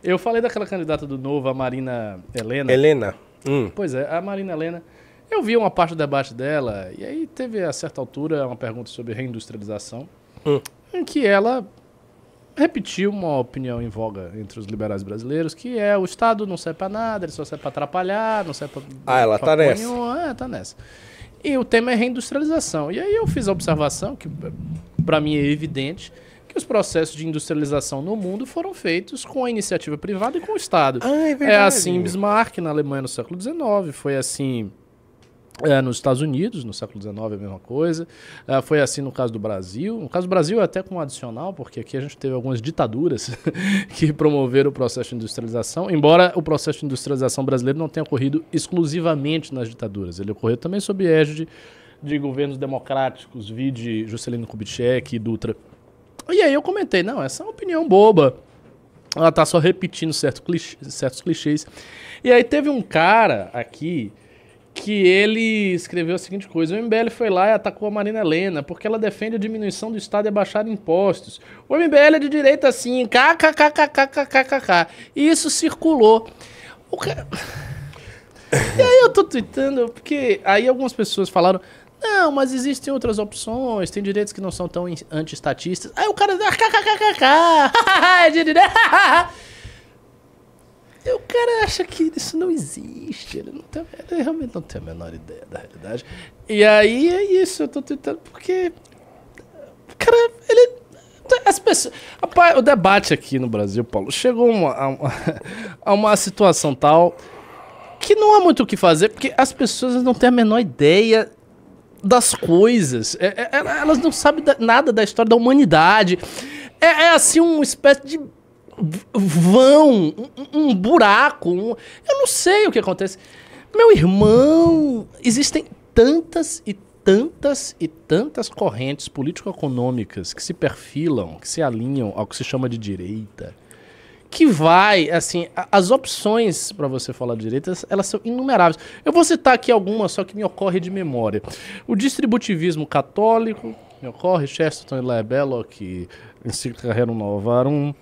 Eu falei daquela candidata do Novo, a Marina Helena. Helena? Pois é, a Marina Helena. Eu vi uma parte do debate dela, e aí teve, a certa altura, uma pergunta sobre reindustrialização, em que ela repetiu uma opinião em voga entre os liberais brasileiros, que é o Estado não serve pra nada, ele só serve pra atrapalhar, não serve pra... Ela tá nessa. Tá nessa. E o tema é reindustrialização. E aí eu fiz a observação, que para mim é evidente, que os processos de industrialização no mundo foram feitos com a iniciativa privada e com o Estado. É verdade. É assim em Bismarck, na Alemanha, no século XIX, foi assim nos Estados Unidos, no século XIX é a mesma coisa, foi assim no caso do Brasil. No caso do Brasil é até com um adicional, porque aqui a gente teve algumas ditaduras que promoveram o processo de industrialização, embora o processo de industrialização brasileiro não tenha ocorrido exclusivamente nas ditaduras, ele ocorreu também sob égide de governos democráticos, vide Juscelino Kubitschek e Dutra. E aí eu comentei, não, essa é uma opinião boba, ela tá só repetindo certos clichês. E aí teve um cara aqui que ele escreveu a seguinte coisa: o MBL foi lá e atacou a Marina Helena porque ela defende a diminuição do Estado e abaixar impostos. O MBL é de direita assim, kkkkkkkk. E isso circulou. O cara... E aí eu tô tweetando, porque aí algumas pessoas falaram, não, mas existem outras opções, tem direitos que não são tão anti-estatistas. Aí o cara... é de direita... E o cara acha que isso não existe, ele realmente não tem a menor ideia da realidade. E aí é isso, eu tô tentando, porque o cara, as pessoas... Rapaz, o debate aqui no Brasil, Paulo, chegou a uma situação tal que não há muito o que fazer, porque as pessoas não têm a menor ideia das coisas, elas não sabem nada da história da humanidade, é assim uma espécie de vão, um buraco, eu não sei o que acontece. Meu irmão, existem tantas e tantas e tantas correntes político-econômicas que se perfilam, que se alinham ao que se chama de direita, que vai, assim, as opções para você falar de direita, elas são inumeráveis. Eu vou citar aqui algumas, só que me ocorre de memória. O distributivismo católico, me ocorre, Chesterton e Laebelloc, Encíclica Rerum Novarum,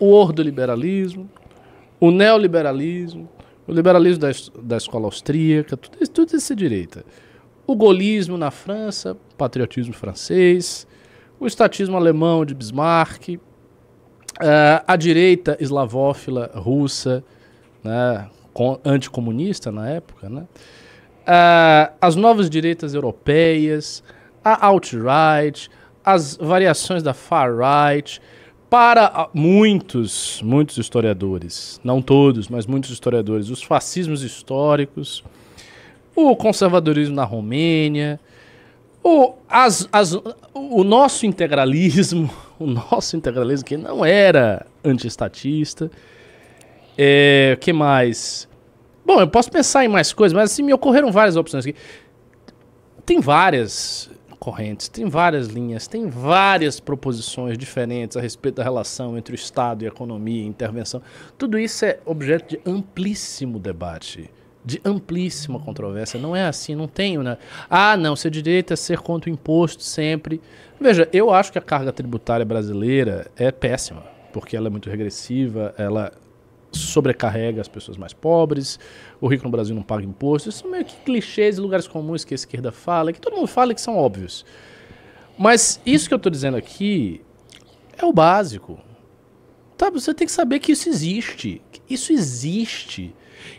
o ordoliberalismo, o neoliberalismo, o liberalismo da escola austríaca, tudo isso é direita. O gaullismo na França, o patriotismo francês, o estatismo alemão de Bismarck, a direita eslavófila russa, né, anticomunista na época, né, as novas direitas europeias, a alt-right, as variações da far-right. Para muitos historiadores, não todos, mas muitos historiadores, os fascismos históricos, o conservadorismo na Romênia, o nosso integralismo, que não era antiestatista. Que mais? Bom, eu posso pensar em mais coisas, mas assim, me ocorreram várias opções aqui. Tem várias correntes, tem várias linhas, tem várias proposições diferentes a respeito da relação entre o Estado e a economia e intervenção. Tudo isso é objeto de amplíssimo debate, de amplíssima controvérsia. Não é assim, não tenho, né? Ah, não, ser de direita é ser contra o imposto sempre. Veja, eu acho que a carga tributária brasileira é péssima, porque ela é muito regressiva, ela sobrecarrega as pessoas mais pobres, o rico no Brasil não paga imposto. Isso são meio que clichês e lugares comuns que a esquerda fala, que todo mundo fala e que são óbvios. Mas isso que eu estou dizendo aqui é o básico. Tá, você tem que saber que isso existe. Isso existe.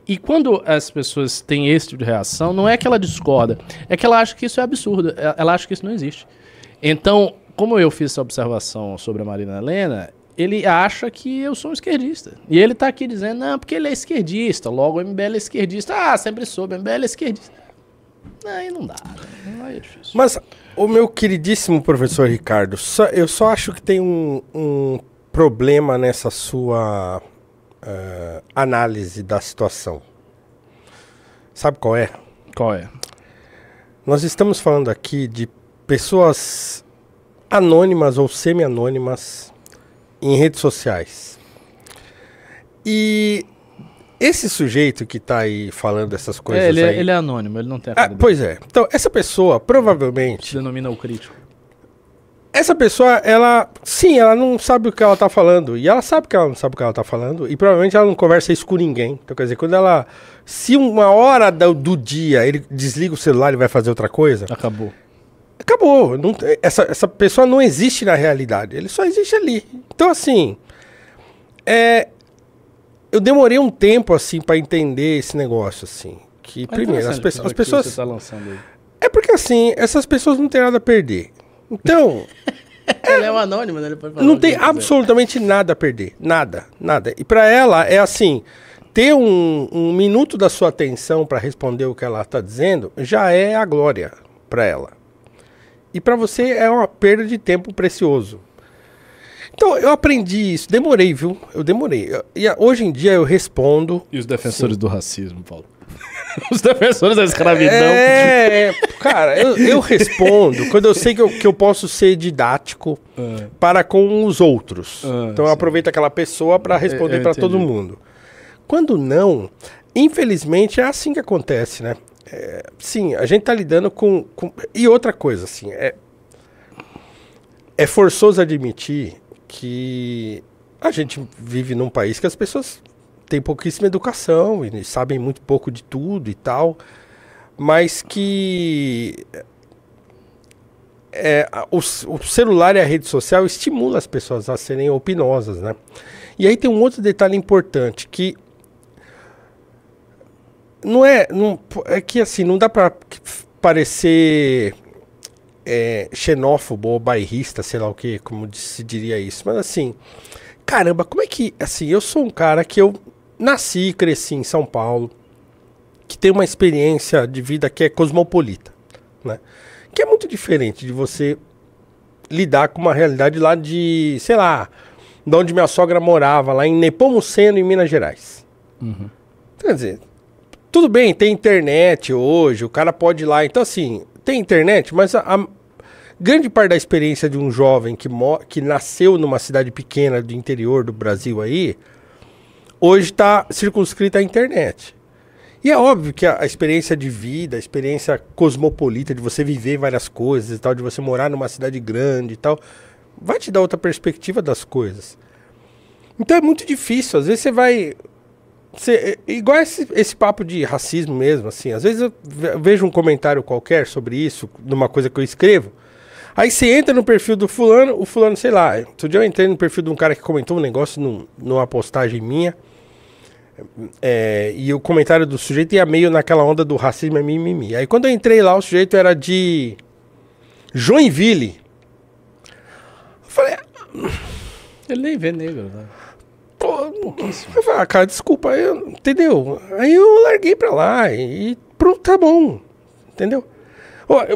E quando as pessoas têm esse tipo de reação, não é que ela discorda, é que ela acha que isso é absurdo, ela acha que isso não existe. Então, como eu fiz essa observação sobre a Marina Helena, ele acha que eu sou um esquerdista. E ele tá aqui dizendo, não, porque ele é esquerdista, logo o MBL é esquerdista. Ah, sempre soube, o MBL é esquerdista. Aí não dá, né? Aí é difícil. Mas, o meu queridíssimo professor Ricardo, eu só acho que tem um problema nessa sua análise da situação. Sabe qual é? Qual é? Nós estamos falando aqui de pessoas anônimas ou semi-anônimas em redes sociais. E esse sujeito que tá aí falando essas coisas ele é anônimo, ele não tem a cara pois é. Então, essa pessoa provavelmente... Se denomina o crítico. essa pessoa, ela não sabe o que ela tá falando. E ela sabe que ela não sabe o que ela tá falando. E provavelmente ela não conversa isso com ninguém. Então, quer dizer, se uma hora do dia ele desliga o celular e vai fazer outra coisa... Acabou. Acabou. Essa pessoa não existe na realidade. Ele só existe ali. Então, assim... eu demorei um tempo, assim, pra entender esse negócio, assim. Que, primeiro, as pessoas... Que você tá lançando aí. É porque, assim, essas pessoas não têm nada a perder. Então... Ele é um anônimo, né? Ele pode falar não o que tem ele quiser. absolutamente nada a perder. Nada, nada. E pra ela é assim, ter um minuto da sua atenção pra responder o que ela tá dizendo, já é a glória pra ela. E pra você é uma perda de tempo precioso. Então, eu aprendi isso. Demorei, viu? Eu demorei. Hoje em dia eu respondo... E os defensores do racismo, Paulo? Os defensores da escravidão. Cara, eu respondo quando eu sei que eu posso ser didático para com os outros. Então eu aproveito aquela pessoa para responder para todo mundo. Quando não, infelizmente é assim que acontece, né? Sim, a gente tá lidando com... E outra coisa, assim, é forçoso admitir que a gente vive num país que as pessoas... tem pouquíssima educação e sabem muito pouco de tudo e tal, mas que o celular e a rede social estimula as pessoas a serem opinosas, né? E aí tem um outro detalhe importante, que é que assim, não dá para parecer xenófobo ou bairrista, sei lá o que, como se diria isso, mas assim, caramba, como é que, assim, eu sou um cara que eu nasci e cresci em São Paulo, que tem uma experiência de vida que é cosmopolita, né? Que é muito diferente de você lidar com uma realidade lá de, sei lá, de onde minha sogra morava, lá em Nepomuceno, em Minas Gerais. Uhum. Quer dizer, tudo bem, tem internet hoje, o cara pode ir lá. Então, assim, tem internet, mas a grande parte da experiência de um jovem que nasceu numa cidade pequena do interior do Brasil aí, hoje está circunscrita à internet. E é óbvio que a experiência de vida, a experiência cosmopolita, de você viver várias coisas e tal, de você morar numa cidade grande e tal, vai te dar outra perspectiva das coisas. Então é muito difícil, às vezes você vai... igual esse papo de racismo mesmo, assim, às vezes eu vejo um comentário qualquer sobre isso, numa coisa que eu escrevo, aí você entra no perfil do fulano, o fulano, sei lá, outro dia eu entrei no perfil de um cara que comentou um negócio numa postagem minha, e o comentário do sujeito ia meio naquela onda do racismo é mimimi. Aí quando eu entrei lá, o sujeito era de Joinville. Eu falei... Ele nem vê negro, né? Pô, eu falei, cara, desculpa, entendeu? Aí eu larguei pra lá e pronto, tá bom, entendeu?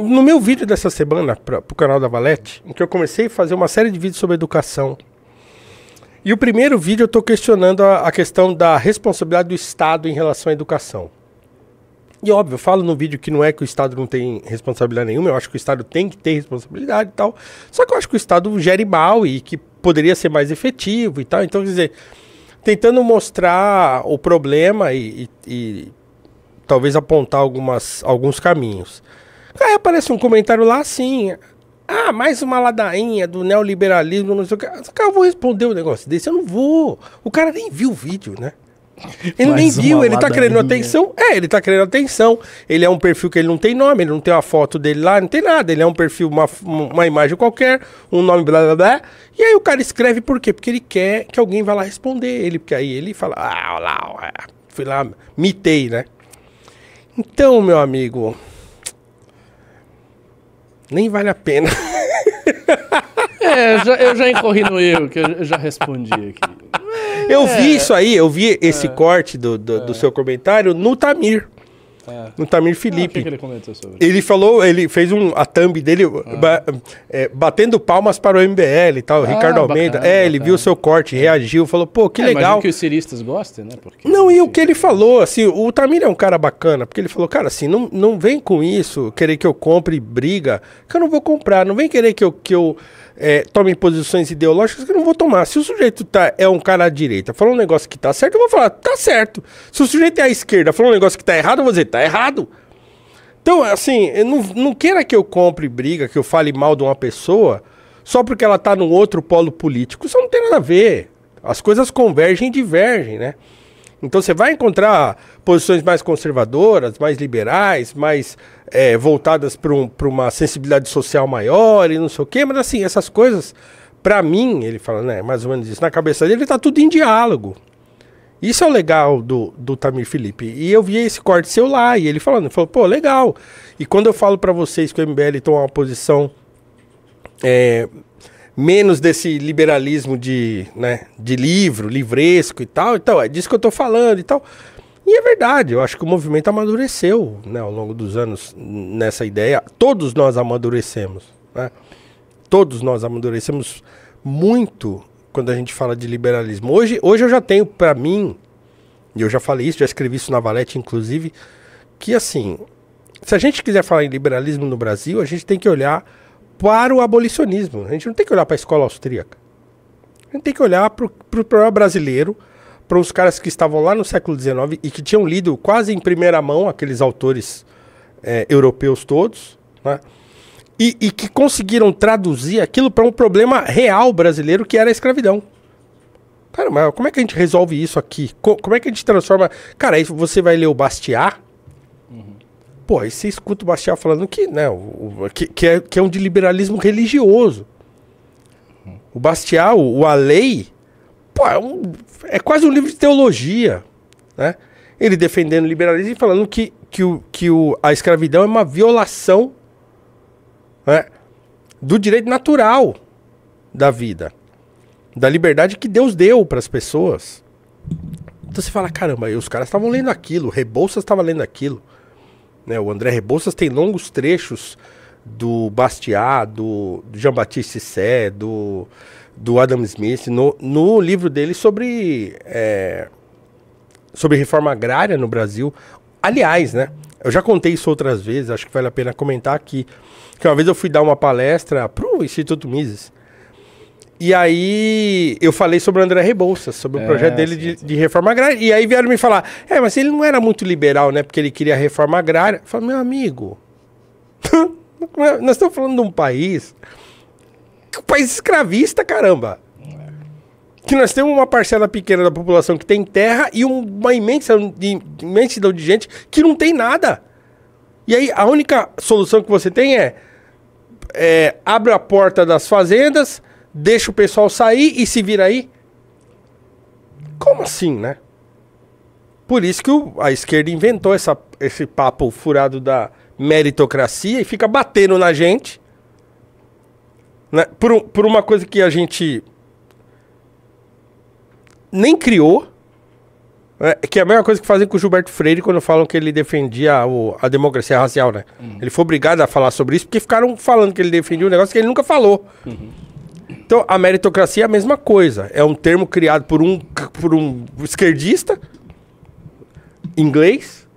No meu vídeo dessa semana, pro canal da Valete, em que eu comecei a fazer uma série de vídeos sobre educação, e o primeiro vídeo eu tô questionando a questão da responsabilidade do Estado em relação à educação. E óbvio, eu falo no vídeo que não é que o Estado não tem responsabilidade nenhuma, eu acho que o Estado tem que ter responsabilidade e tal, só que eu acho que o Estado gere mal e que poderia ser mais efetivo e tal. Então, quer dizer, tentando mostrar o problema e talvez apontar alguns caminhos. Aí aparece um comentário lá assim, mais uma ladainha do neoliberalismo, não sei o que. Cara, eu vou responder um negócio desse, eu não vou. O cara nem viu o vídeo, né? Ele nem viu, ele tá querendo atenção. Ele tá querendo atenção. Ele é um perfil que ele não tem nome, ele não tem uma foto dele lá, não tem nada. Ele é um perfil, uma imagem qualquer, um nome, blá blá blá. E aí o cara escreve por quê? Porque ele quer que alguém vá lá responder ele. Porque aí ele fala, fui lá, mitei, né? Então, meu amigo, nem vale a pena. Eu já incorri no erro, que eu já respondi aqui. Eu vi isso aí, eu vi esse corte do seu comentário no Tamir. No Tamir Felipe. O que ele comentou sobre? Ele falou, ele fez a thumb dele batendo palmas para o MBL e tal, Ricardo Almeida. Bacana, ele viu o seu corte, reagiu, falou, pô, que legal. Imagino que os ciristas gostem, né? Porque, não, e o que ele falou, assim, o Tamir é um cara bacana, porque ele falou, cara, assim, não vem com isso, querer que eu compre briga, que eu não vou comprar, não vem querer que eu tome posições ideológicas que eu não vou tomar. Se o sujeito é um cara à direita, falou um negócio que tá certo, eu vou falar, tá certo. Se o sujeito é à esquerda, falou um negócio que tá errado, eu vou dizer, tá errado. Então, assim, não queira que eu compre briga, que eu fale mal de uma pessoa, só porque ela está num outro polo político. Isso não tem nada a ver. As coisas convergem e divergem, né? Então você vai encontrar posições mais conservadoras, mais liberais, mais voltadas para uma sensibilidade social maior e não sei o quê, mas assim, essas coisas, para mim, ele fala, né, mais ou menos isso, na cabeça dele tá tudo em diálogo. Isso é o legal do Tamir Filipe. E eu vi esse corte seu lá, e ele falou, pô, legal. E quando eu falo para vocês que o MBL toma uma posição menos desse liberalismo de livro, livresco e tal, então é disso que eu tô falando e tal. E é verdade, eu acho que o movimento amadureceu, né, ao longo dos anos nessa ideia. Todos nós amadurecemos, né? Todos nós amadurecemos muito quando a gente fala de liberalismo. Hoje eu já tenho para mim, e eu já falei isso, já escrevi isso na Valete, inclusive, que assim, se a gente quiser falar em liberalismo no Brasil, a gente tem que olhar para o abolicionismo. A gente não tem que olhar para a escola austríaca. A gente tem que olhar para o problema brasileiro, para os caras que estavam lá no século XIX e que tinham lido quase em primeira mão aqueles autores europeus todos, né? E que conseguiram traduzir aquilo para um problema real brasileiro, que era a escravidão. Cara, mas como é que a gente resolve isso aqui? Como é que a gente transforma... Cara, aí você vai ler o Bastiat, pô, aí você escuta o Bastiat falando que, né, que é um de liberalismo religioso. O Bastiat, o A Lei, pô, é quase um livro de teologia, né? Ele defendendo o liberalismo e falando que a escravidão é uma violação, né, do direito natural da vida, da liberdade que Deus deu para as pessoas. Então você fala, caramba, os caras estavam lendo aquilo, o Rebouças estava lendo aquilo, né? O André Rebouças tem longos trechos do Bastiat, do Jean-Baptiste Say, do Adam Smith, no livro dele sobre reforma agrária no Brasil. Aliás, né, eu já contei isso outras vezes, acho que vale a pena comentar aqui, que uma vez eu fui dar uma palestra pro Instituto Mises, e aí eu falei sobre o André Rebouças, sobre o projeto dele de reforma agrária, e aí vieram me falar, mas ele não era muito liberal, né, porque ele queria reforma agrária. Eu falei, meu amigo, nós estamos falando de um país escravista, caramba. Que nós temos uma parcela pequena da população que tem terra e uma imensidão de gente que não tem nada. E aí a única solução que você tem é abre a porta das fazendas, deixa o pessoal sair e se vira aí. Como assim, né? Por isso que a esquerda inventou esse papo furado da meritocracia e fica batendo na gente, né, por uma coisa que a gente nem criou, né, que é a mesma coisa que fazem com o Gilberto Freire quando falam que ele defendia a democracia racial, né? Ele foi obrigado a falar sobre isso porque ficaram falando que ele defendia um negócio que ele nunca falou. Então, a meritocracia é a mesma coisa. É um termo criado por um esquerdista inglês.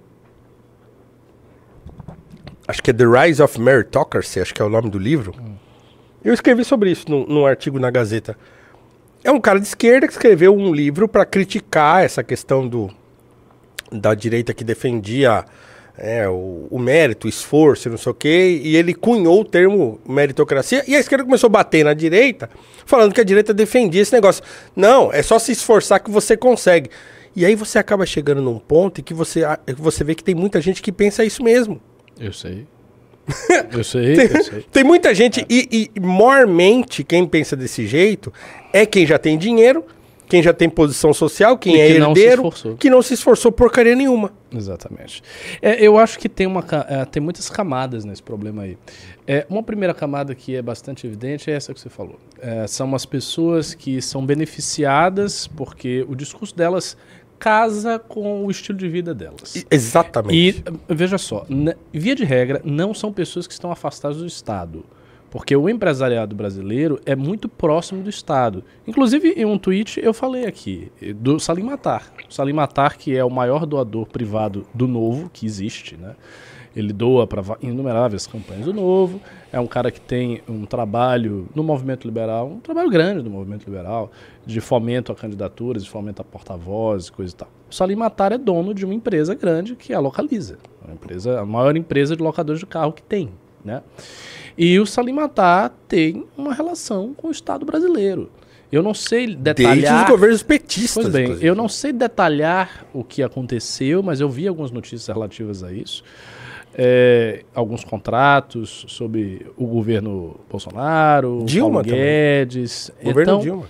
Acho que é The Rise of Meritocracy, acho que é o nome do livro. Eu escrevi sobre isso num artigo na Gazeta. É um cara de esquerda que escreveu um livro para criticar essa questão da direita que defendia o mérito, o esforço, não sei o quê, e ele cunhou o termo meritocracia, e a esquerda começou a bater na direita, falando que a direita defendia esse negócio. Não, é só se esforçar que você consegue. E aí você acaba chegando num ponto em que você vê que tem muita gente que pensa isso mesmo. Eu sei. Tem muita gente, e mormente quem pensa desse jeito é quem já tem dinheiro, quem já tem posição social, quem é herdeiro, que não se esforçou porcaria nenhuma. Exatamente. Eu acho que tem muitas camadas nesse problema aí. Uma primeira camada que é bastante evidente é essa que você falou. São as pessoas que são beneficiadas porque o discurso delas casa com o estilo de vida delas. Exatamente. E veja só, via de regra, não são pessoas que estão afastadas do Estado. Porque o empresariado brasileiro é muito próximo do Estado. Inclusive, em um tweet eu falei aqui, do Salim Matar. O Salim Matar, que é o maior doador privado do Novo que existe, né? Ele doa para inumeráveis campanhas do Novo. É um cara que tem um trabalho no movimento liberal, um trabalho grande no movimento liberal, de fomento a candidaturas, de fomento a porta-voz, coisa e tal. O Salim Matar é dono de uma empresa grande que é a Localiza. A maior empresa de locadores de carro que tem, né? E o Salim Matar tem uma relação com o Estado brasileiro. Eu não sei detalhar... Desde os governos petistas. Pois bem, inclusive. eu não sei detalhar o que aconteceu, mas eu vi algumas notícias relativas a isso. Alguns contratos sobre o governo Bolsonaro, Dilma Paulo Guedes. Governo Dilma.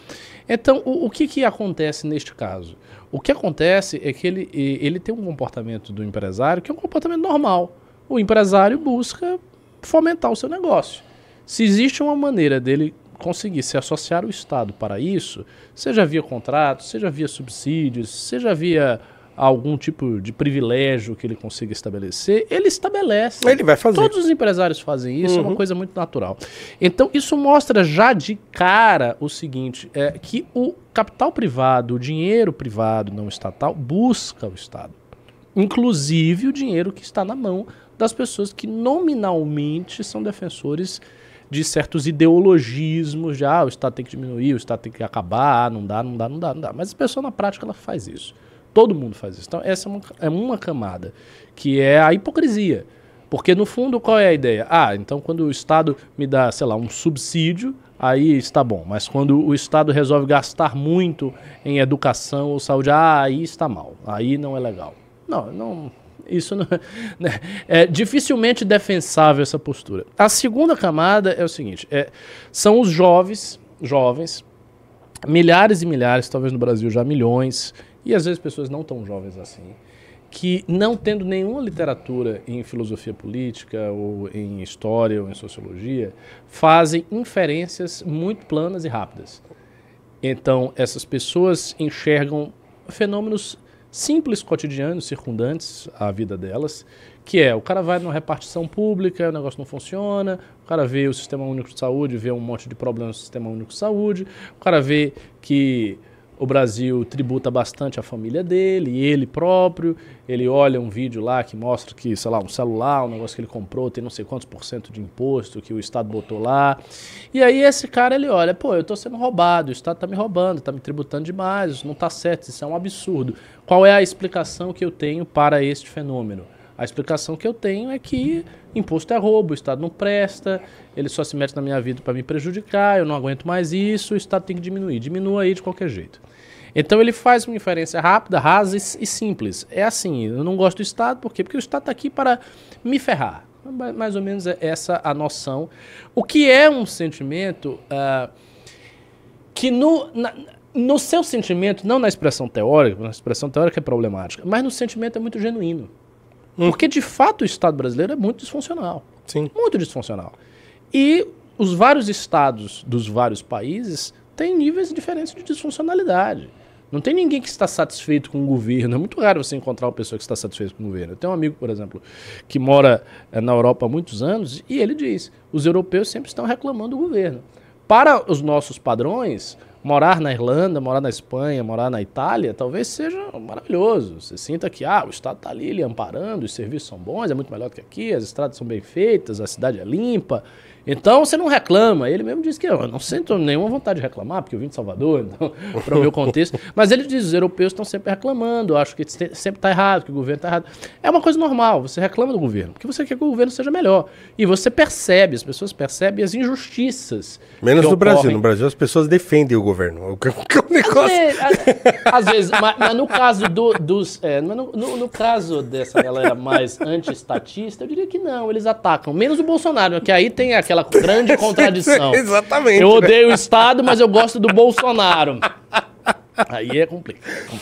Então, o que acontece neste caso? O que acontece é que ele tem um comportamento do empresário que é um comportamento normal. O empresário busca fomentar o seu negócio. Se existe uma maneira dele conseguir se associar ao Estado para isso, seja via contratos, seja via subsídios, seja via algum tipo de privilégio que ele consiga estabelecer, ele estabelece. Ele vai fazer. Todos os empresários fazem isso, é uma coisa muito natural. Então, isso mostra já de cara o seguinte, que o capital privado, o dinheiro privado não estatal, busca o Estado. Inclusive o dinheiro que está na mão das pessoas que nominalmente são defensores de certos ideologismos, o Estado tem que diminuir, o Estado tem que acabar, não dá. Mas a pessoa na prática ela faz isso. Todo mundo faz isso. Então essa é uma camada, que é a hipocrisia. Porque no fundo qual é a ideia? Então quando o Estado me dá, sei lá, um subsídio, aí está bom. Mas quando o Estado resolve gastar muito em educação ou saúde, aí está mal. Aí não é legal. Não, isso não é dificilmente defensável essa postura. A segunda camada é o seguinte, são os jovens, milhares e milhares, talvez no Brasil já milhões, e às vezes pessoas não tão jovens assim, que não tendo nenhuma literatura em filosofia política, ou em história, ou em sociologia, fazem inferências muito planas e rápidas. Então, essas pessoas enxergam fenômenos simples, cotidianos, circundantes à vida delas, que o cara vai numa repartição pública, o negócio não funciona, o cara vê o Sistema Único de Saúde, vê um monte de problemas no Sistema Único de Saúde, o cara vê que o Brasil tributa bastante a família dele, e ele próprio, ele olha um vídeo lá que mostra que, sei lá, um celular, um negócio que ele comprou, tem não sei quantos % de imposto que o Estado botou lá. E aí esse cara, ele olha, eu tô sendo roubado, o Estado tá me roubando, tá me tributando demais, isso não tá certo, isso é um absurdo. Qual é a explicação que eu tenho para este fenômeno? A explicação que eu tenho é que imposto é roubo, o Estado não presta, ele só se mete na minha vida para me prejudicar, eu não aguento mais isso, o Estado tem que diminuir. Diminua aí de qualquer jeito. Então ele faz uma inferência rápida, rasa e simples. É assim, eu não gosto do Estado, por quê? Porque o Estado está aqui para me ferrar. Mais ou menos é essa a noção. O que é um sentimento que no seu sentimento, não na expressão teórica, na expressão teórica é problemática, mas no sentimento é muito genuíno. Porque, de fato, o Estado brasileiro é muito disfuncional. Sim. Muito disfuncional. E os vários estados dos vários países têm níveis diferentes de disfuncionalidade. Não tem ninguém que está satisfeito com o governo. É muito raro você encontrar uma pessoa que está satisfeita com o governo. Eu tenho um amigo, por exemplo, que mora na Europa há muitos anos e ele diz, os europeus sempre estão reclamando do governo. Para os nossos padrões, morar na Irlanda, morar na Espanha, morar na Itália, talvez seja maravilhoso. Você sinta que o Estado está ali lhe amparando, os serviços são bons, é muito melhor do que aqui, as estradas são bem feitas, a cidade é limpa. Então você não reclama. Ele mesmo diz que eu não sinto nenhuma vontade de reclamar, porque eu vim de Salvador, então, para o meu contexto. Mas ele diz, os europeus estão sempre reclamando, acho que sempre está errado, que o governo está errado. É uma coisa normal, você reclama do governo, porque você quer que o governo seja melhor. E você percebe, as pessoas percebem as injustiças. Menos no Brasil. No Brasil as pessoas defendem o governo. O negócio... Às vezes, mas no caso no caso dessa galera mais anti-estatista, eu diria que não, eles atacam. Menos o Bolsonaro, que aí tem aquela grande contradição. Exatamente. Eu odeio o Estado, mas eu gosto do Bolsonaro. Aí é complicado.